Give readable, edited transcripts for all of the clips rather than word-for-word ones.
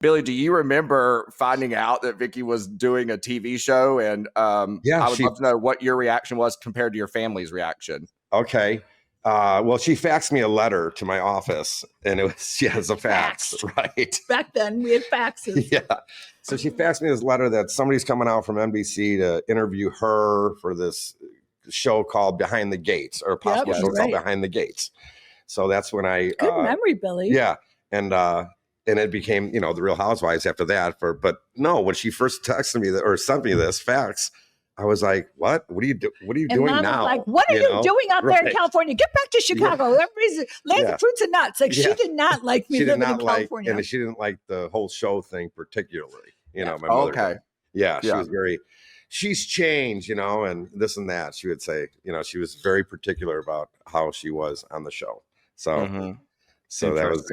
Billy, do you remember finding out that Vicki was doing a TV show? And Yeah, I would love to know what your reaction was compared to your family's reaction. Okay. Well, she faxed me a letter to my office, and it was a fax, right? Back then, we had faxes. Yeah. So she faxed me this letter that somebody's coming out from NBC to interview her for this show called Behind the Gates, or a possible show called Behind the Gates. So that's when I good memory, Billy. Yeah, and it became the Real Housewives after that. But no, when she first texted me or sent me this fax, I was like, "What? What are you doing Mom now? Was like, what are you doing out there in California? Get back to Chicago. Everybody's land of fruits and nuts." Like she did not like me living in California, and she didn't like the whole show thing particularly. My mother. She was very. She's changed, and this and that. She would say, she was very particular about how she was on the show. So, so that was,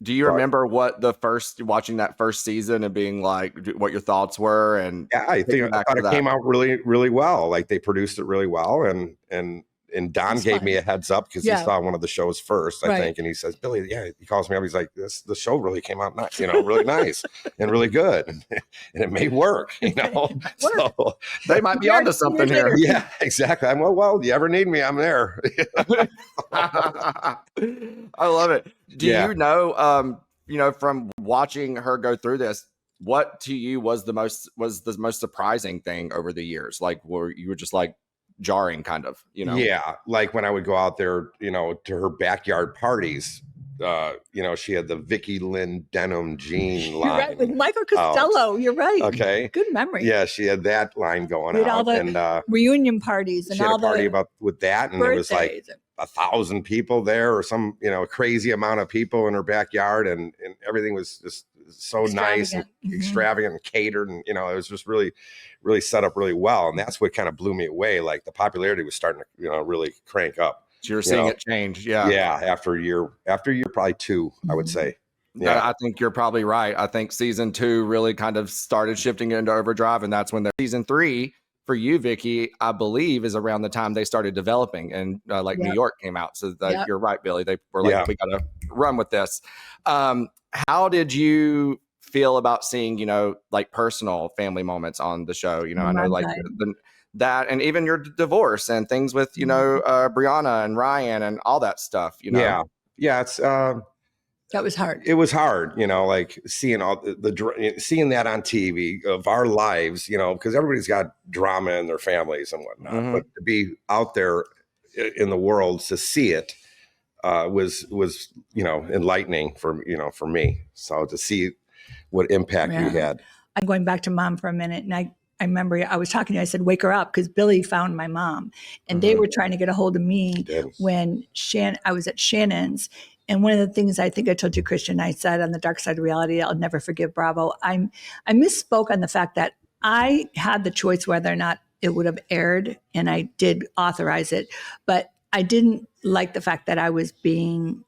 Do you remember watching that first season and being like, what your thoughts were? And I thought it came out really, really well. Like they produced it really well, and Don gave me a heads up because he saw one of the shows first, I think, and he says, "Billy, he calls me up. He's like, the show really came out nice, really nice and really good, and it may work, So they might be onto something here." Yeah, exactly. I'm well. You ever need me, I'm there. I love it. Do you know, from watching her go through this, what to you was the most surprising thing over the years? Like, where you were just like jarring, kind of, Yeah, like when I would go out there, to her backyard parties. She had the Vicki Lynn denim jean line. You're right, with Michael Costello. You're right. Okay, good memory. Yeah, she had that line going out. All the and reunion parties and she had all a party with that, and it was like 1,000 people there, or some crazy amount of people in her backyard, and everything was just so nice and extravagant and catered, and it was just really, really set up really well, and that's what kind of blew me away. Like the popularity was starting to really crank up. So you're seeing it change. After year probably 2, I would say. I think you're probably right. I think season 2 really kind of started shifting into overdrive, and that's when season 3 for you, Vicki, I believe, is around the time they started developing, and New York came out. So you're right, Billy. They were like, we got to run with this. How did you feel about seeing, like personal family moments on the show? I know like that, and even your divorce and things with, Brianna and Ryan and all that stuff, Yeah. It's, that was hard. It was hard, like seeing seeing that on TV of our lives, because everybody's got drama in their families and whatnot. But to be out there in the world to see it was enlightening for me. So to see what impact you had. I'm going back to Mom for a minute, and I remember I was talking to you. I said, "Wake her up," because Billy found my mom, and they were trying to get a hold of me when I was at Shannon's. And one of the things I think I told you, Christian, I said on the Dark Side of Reality, I'll never forgive Bravo. I misspoke on the fact that I had the choice whether or not it would have aired, and I did authorize it, but I didn't like the fact that I was being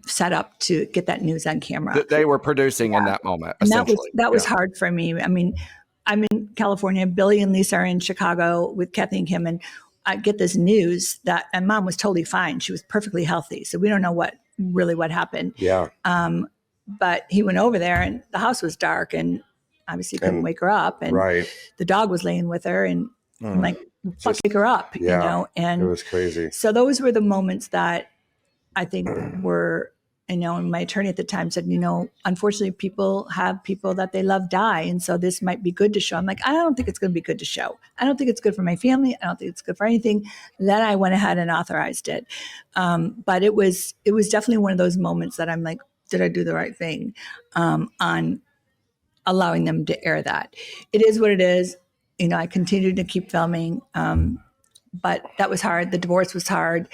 set up to get that news on camera. That they were producing in that moment, and that was hard for me. I mean, I'm in California. Billy and Lisa are in Chicago with Kathy and Kim, and I get this news and Mom was totally fine. She was perfectly healthy. So we don't know what happened. Yeah. But he went over there, and the house was dark, and obviously couldn't wake her up. And the dog was laying with her, and I'm like, wake her up, and it was crazy. So those were the moments that I think were, and my attorney at the time said, unfortunately people have people that they love die. And so this might be good to show. I'm like, I don't think it's going to be good to show. I don't think it's good for my family. I don't think it's good for anything. Then I went ahead and authorized it. But it was definitely one of those moments that I'm like, did I do the right thing on allowing them to air that? It is what it is. I continued to keep filming. But that was hard. The divorce was hard.